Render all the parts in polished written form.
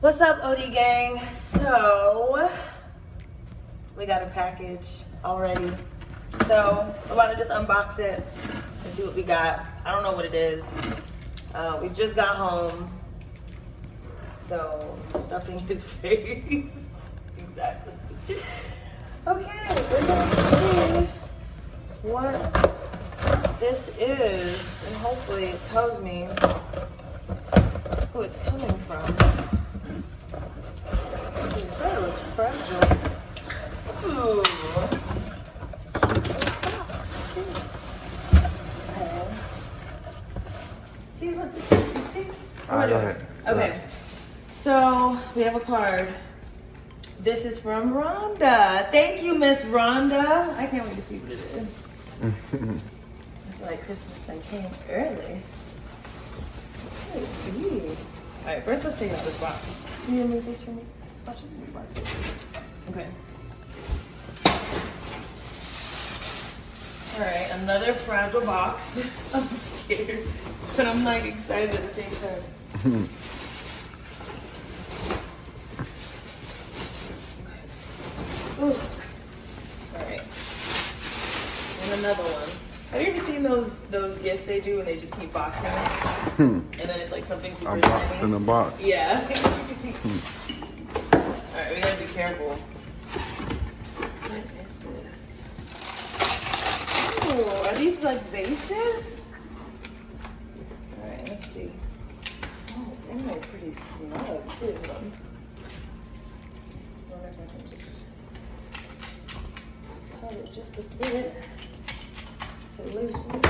What's up, OD gang? So, we got a package already. So, I'm about to just unbox it and see what we got. I don't know what it is. We just got home. So, stuffing his face. Exactly. Okay, we're gonna see what this is. And hopefully it tells me who it's coming from. You said it was fragile. Ooh. It's a cute little box, too. Okay. See, look, you see? All right, go ahead. Okay. So, we have a card. This is from Rhonda. Thank you, Miss Rhonda. I can't wait to see what it is. I feel like Christmas Day came early. Hey. All right, first let's take out this box. Can you remove this for me? Watch it. Okay. All right, another fragile box. I'm scared, but I'm like excited at the same time. Ooh. All right. And another one. Have you ever seen those gifts they do and they just keep boxing it? And then it's like something super A box tiny? in a box. Yeah. Alright, we gotta be careful. What is this? Ooh, are these like vases? Alright, let's see. Oh, it's in there pretty snug too. I wonder if I can just cut it just a bit to loosen it.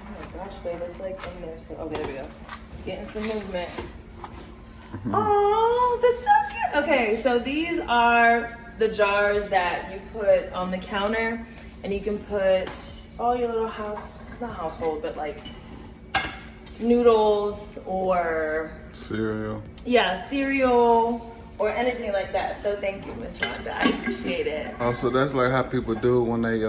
Oh my gosh, babe, it's like in there. So, okay, there we go. Getting some movement. Oh, that's so cute. Okay, so these are the jars that you put on the counter, and you can put all your little not household, but like noodles or Cereal. yeah, cereal or anything like that. So thank you, Miss Rhonda. I appreciate it. Oh, so that's like how people do when they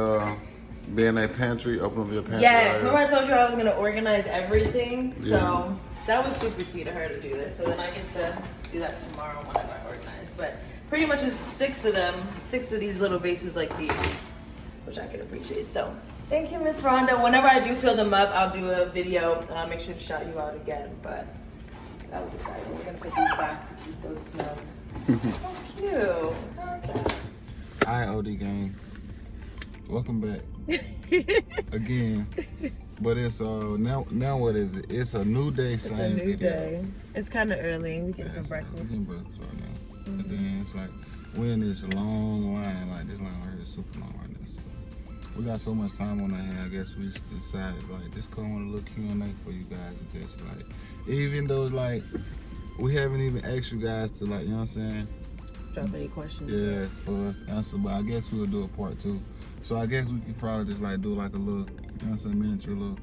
be in their pantry, open up your pantry. Yes, remember I told you I was gonna organize everything? Yeah. So that was super sweet of her to do this. So then I get to do that tomorrow whenever I organize. But pretty much it's 6 of them, 6 of these little vases like these, which I could appreciate. So thank you, Miss Rhonda. Whenever I do fill them up, I'll do a video. I'll make sure to shout you out again. But that was exciting. We're gonna put these back to keep those snug. That's cute. I like that. Hi, OD gang. Welcome back again. But it's now what is it? It's a new day, It's same a new video. day. It's kind of early. We get some We breakfast. getting breakfast right now. And then it's like we're in this long line, like this line right here is super long right now. So we got so much time on our hand. I guess we decided like just come on a little Q&A for you guys. And just like even though like we haven't even asked you guys to like, you know what I'm saying? Drop any questions. Yeah, for us to answer, but I guess we'll do a part 2. So I guess we could probably just like do like a little, you know what I'm saying, miniature little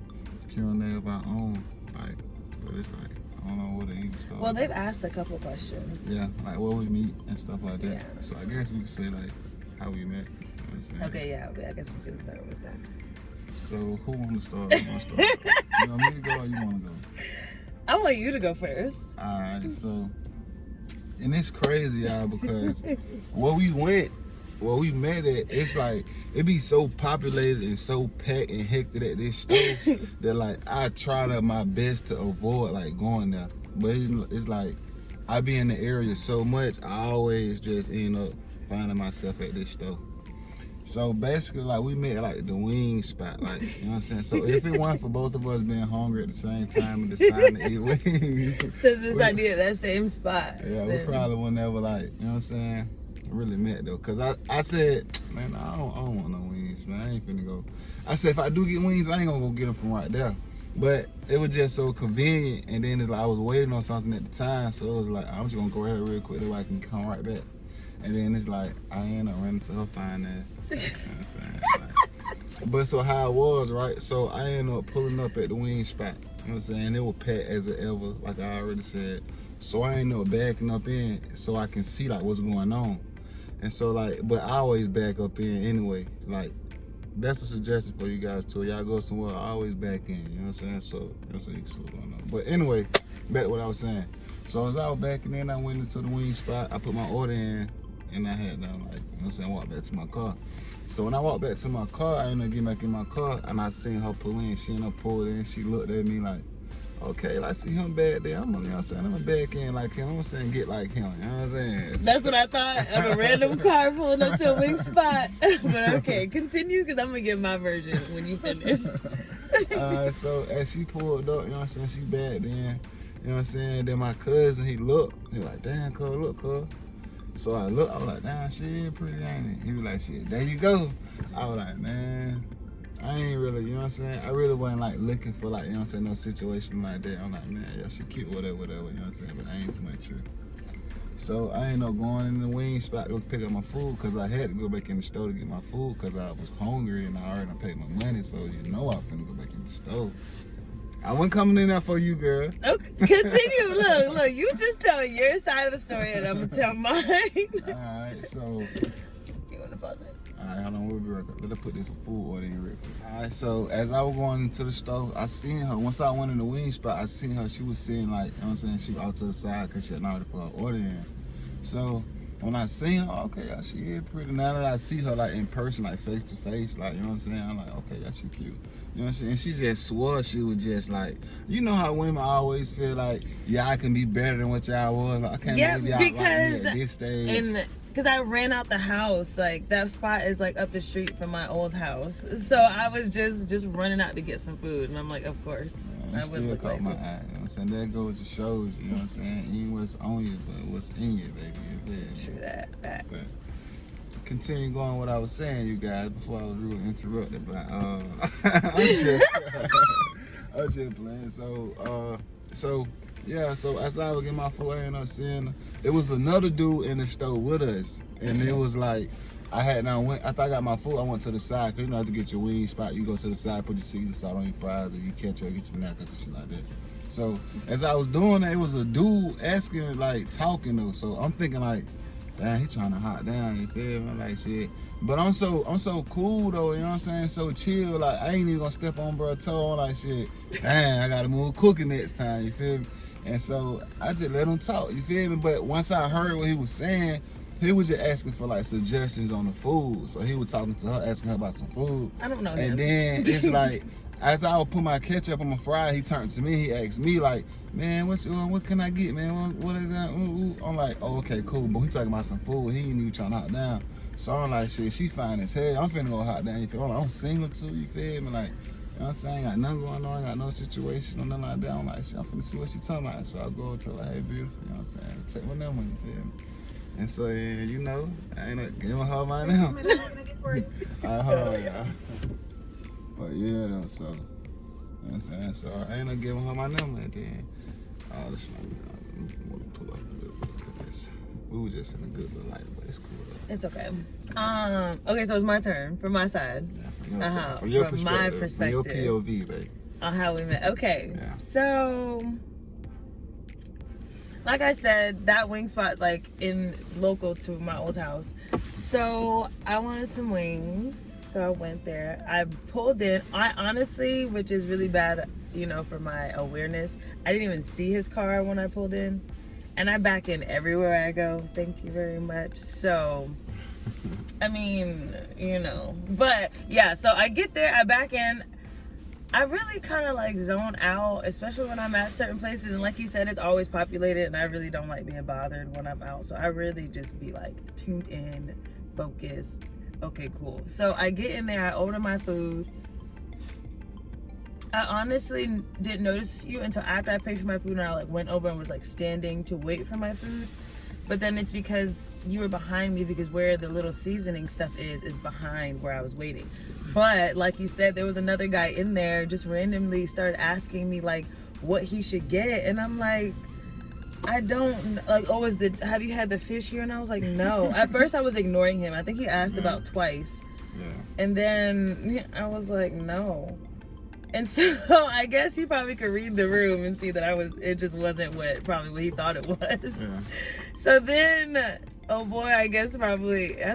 Q&A of our own. Like, but it's like, I don't know where to even start. Well, they've asked a couple questions. Yeah, like where we meet and stuff like that. Yeah. So I guess we could say like how we met. You know what I'm saying? Okay, yeah, I guess we can start with that. So who wants to start? Who wants to start? You want me to go or you want to go? I want you to go first. Alright, so, and it's crazy, y'all, because where we met at, it's like, it be so populated and so packed and hectic at this store that like, I try my best to avoid like going there. But it's like, I be in the area so much, I always just end up finding myself at this store. So basically, like, we met at like the wing spot, like, you know what I'm saying? So if it weren't for both of us being hungry at the same time and deciding to eat wings. To this idea, that same spot. Yeah, we probably would never like, you know what I'm saying, really met though. Cause I said, man, I don't want no wings, man. I ain't finna go. I said, if I do get wings, I ain't gonna go get them from right there. But it was just so convenient, and then it's like I was waiting on something at the time, so it was like, I'm just gonna go ahead real quick so I can come right back. And then it's like, I end up running to her fine ass. You know what I'm saying? Like, but so how it was, right? So I ended up pulling up at the wing spot. You know what I'm saying? It was packed as it ever, like I already said. So I ended up backing up in so I can see like what's going on. And so like, but I always back up in anyway. Like, that's a suggestion for you guys too. Y'all go somewhere, always back in, you know what I'm saying? So, you know what I'm saying? But anyway, back to what I was saying. So as I was backing in, I went into the wing spot. I put my order in, and I had done, like, you know what I'm saying, walk back to my car. So when I walked back to my car, I ended up getting back in my car, and I seen her pull in. She ended up pulled in. She looked at me like, okay, I see him back there. I'm, you know what I'm saying, I'm gonna back in like him. I'm saying get like him. You know what I'm saying? That's what I thought of a random car pulling up to a wing spot. But okay, continue, because I'm gonna give my version when you finish. So as she pulled up, you know what I'm saying, she backed in. You know what I'm saying? Then my cousin, he looked. He was like, damn, cuz, look, cuz. So I looked, I was like, damn, she is pretty, ain't it? He was like, shit, there you go. I was like, man, I ain't really, you know what I'm saying? I really wasn't like looking for, like, you know what I'm saying, no situation like that. I'm like, man, yeah, she cute, whatever, you know what I'm saying? But I ain't too much true. So I ended up going in the wing spot to pick up my food, because I had to go back in the store to get my food because I was hungry and I already paid my money, so you know I was finna go back in the store. I wasn't coming in there for you, girl. Okay, continue. Look, you just tell your side of the story and I'm gonna tell mine. Alright, so. You wanna pause it? Alright, hold on, we'll be right back. Let her put this food order in real quick. Alright, so as I was going into the store, I seen her. Once I went in the wing spot, I seen her. She was sitting, like, you know what I'm saying, she was out to the side because she had already put her order in. So when I seen her, okay, yeah, she is pretty. Now that I see her, like, in person, like, face to face, like, you know what I'm saying, I'm like, okay, yeah, she cute. You know what I'm saying? And she just swore she was just like, you know how women always feel like, yeah, I can be better than what y'all was. Like, I can't believe y'all like me at this stage. Because I ran out the house, like, that spot is like up the street from my old house. So I was just running out to get some food, and I'm like, of course, yeah, I would look caught like my this. eye. You know what I'm saying? That goes to shows, you know what I'm saying? Ain't what's on you, but what's in you, baby. Yeah. True that, facts. But continue going what I was saying, you guys, before I was really interrupted by I'm just playing. So yeah, so as I was getting my food, I ended up seeing it was another dude in the store with us, and it was like I thought I got my food. I went to the side, cause you know how to get your wing spot. You go to the side, put your season salt on your fries, and you catch up, get your knackers and shit like that. So as I was doing that, it was a dude asking, like, talking though. So I'm thinking like, damn, he trying to hot down, you feel me? Like, shit. But I'm so cool though, you know what I'm saying? So chill, like, I ain't even gonna step on bro toe. I'm like, shit, damn, I gotta move quicker next time, you feel me? And so I just let him talk, you feel me? But once I heard what he was saying, he was just asking for, like, suggestions on the food. So he was talking to her, asking her about some food. I don't know him. And then it's like, as I would put my ketchup on my fry, he turned to me, he asked me, like, man, what can I get, man? What is that? I'm like, oh, okay, cool. But he talking about some food. He ain't even trying to hot down. So I'm like, shit, she fine as hell. I'm finna go hot down. You feel me? I'm single too, you feel me? Like, you know what I'm saying? I ain't got nothing going on. I got no situation or nothing like that. I'm like, shit, I'm finna see what she talking about. So I go and tell her, hey, beautiful, you know what I'm saying? Take my number, you feel me? And so, yeah, you know, I ain't giving her my number. Hold on, y'all. But yeah, though, so. You know what I'm saying? So I ended up giving her my number, and then this one, I'm gonna pull up a little bit because we were just in a good little light, but it's cool though. It's okay. Okay, so it's my turn from my side. Yeah, from your from perspective, my perspective. from your POV, baby. On how we met. Okay, yeah. So like I said, that wing spot's like local to my old house. So I wanted some wings. So I went there. I pulled in. I honestly, which is really bad, you know, for my awareness, I didn't even see his car when I pulled in. And I back in everywhere I go. Thank you very much. So, I mean, you know. But, yeah, so I get there. I back in. I really kind of, like, zone out, especially when I'm at certain places. And like he said, it's always populated. And I really don't like being bothered when I'm out. So I really just be, like, tuned in, focused. Okay, cool. So I get in there, I order my food. I honestly didn't notice you until after I paid for my food and I like went over and was like standing to wait for my food. But then it's because you were behind me, because where the little seasoning stuff is behind where I was waiting. But like you said, there was another guy in there just randomly started asking me like what he should get, and I'm like, I don't, like, oh, have you had the fish here? And I was like, no. At first I was ignoring him. I think he asked about twice. Yeah. And then I was like, no. And so I guess he probably could read the room and see that it just wasn't what he thought it was. Yeah. So then, oh boy, I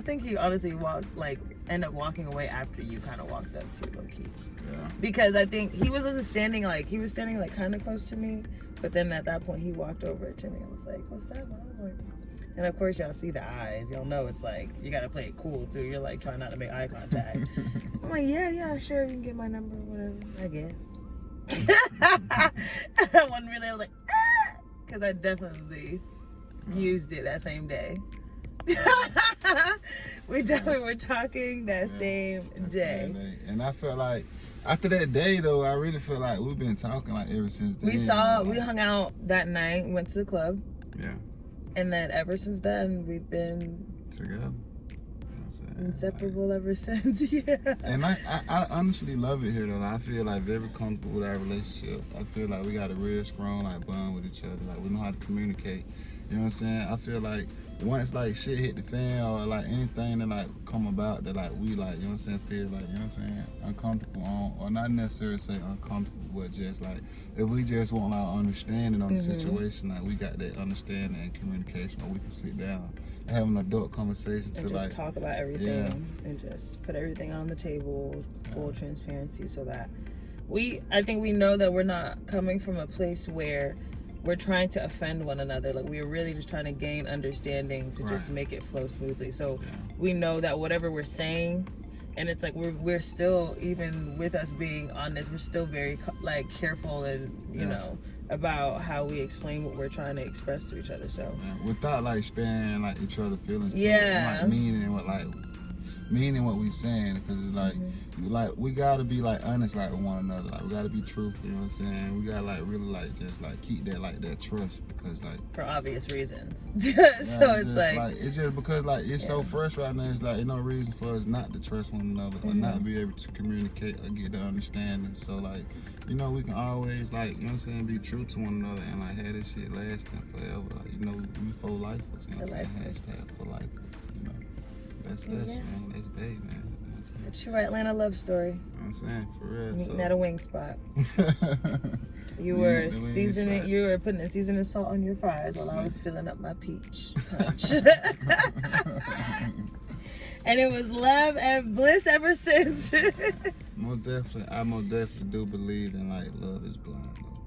think he honestly walked like end up walking away after you kind of walked up to low key. Yeah. Because I think he wasn't standing like, he was standing like kind of close to me, but then at that point he walked over to me and was like, what's up, man? I was like, and of course y'all see the eyes, y'all know it's like, you gotta play it cool too. You're like trying not to make eye contact. I'm like, yeah, sure, you can get my number, whatever, I guess. One really, I was like, because I definitely used it that same day. We definitely were talking that same day. And I felt like after that day though, I really feel like we've been talking like ever since then. We hung out that night, went to the club. Yeah. And then ever since then we've been together. You know what I'm saying? Inseparable ever since. Yeah. And I honestly love it here though. I feel like very comfortable with our relationship. I feel like we got a real strong like bond with each other. Like we know how to communicate. You know what I'm saying? I feel like once like shit hit the fan or like anything that like come about that like we like, you know what I'm saying, feel like, you know what I'm saying, uncomfortable on, or not necessarily say uncomfortable, but just like if we just want our understanding on the situation, like we got that understanding and communication, or we can sit down and have an adult conversation and to just like talk about everything and just put everything on the table, full transparency, so that I think we know that we're not coming from a place where we're trying to offend one another. Like we're really just trying to gain understanding to just make it flow smoothly. So we know that whatever we're saying, and it's like we're still, even with us being honest, we're still very like careful and you know about how we explain what we're trying to express to each other. So without like sparing like each other feelings, like meaning what we saying, because it's like we gotta be like honest like with one another, like we gotta be truthful, you know what I'm saying, we gotta like really like just like keep that like that trust, because like for obvious reasons. So it's like it's just because like it's so fresh right now, it's like there's no reason for us not to trust one another or not be able to communicate or get the understanding. So like, you know, we can always like, you know what I'm saying, be true to one another and like have this shit lasting forever. Like, you know, we for lifers, you know what I'm saying, hashtag for lifers, you know. That's man. That's big, man. A true Atlanta love story. You know what I'm saying? For real. Meeting at a wing spot. You were seasoning, you were putting a seasoning salt on your fries while I was filling up my peach punch. And it was love and bliss ever since. I most definitely do believe in like love is blind though.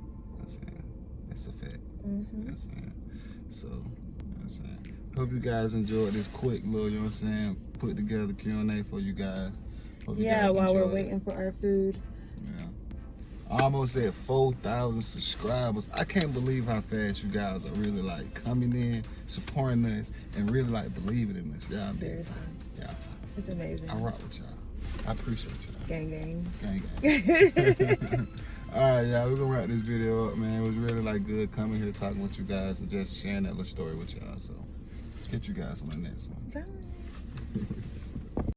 That's a fact. You know what I'm saying? So, you know what I'm saying? Hope you guys enjoyed this quick little, you know what I'm saying, put together Q&A for you guys. Hope you guys while we're waiting for our food. Yeah. I almost at 4,000 subscribers. I can't believe how fast you guys are really like coming in, supporting us, and really like believing in us. Y'all seriously. Yeah. It's amazing. I rock with y'all. I appreciate y'all. Gang gang. Gang gang. Alright, y'all, we're gonna wrap this video up, man. It was really like good coming here talking with you guys and just sharing that little story with y'all. So catch you guys on the next one. Bye.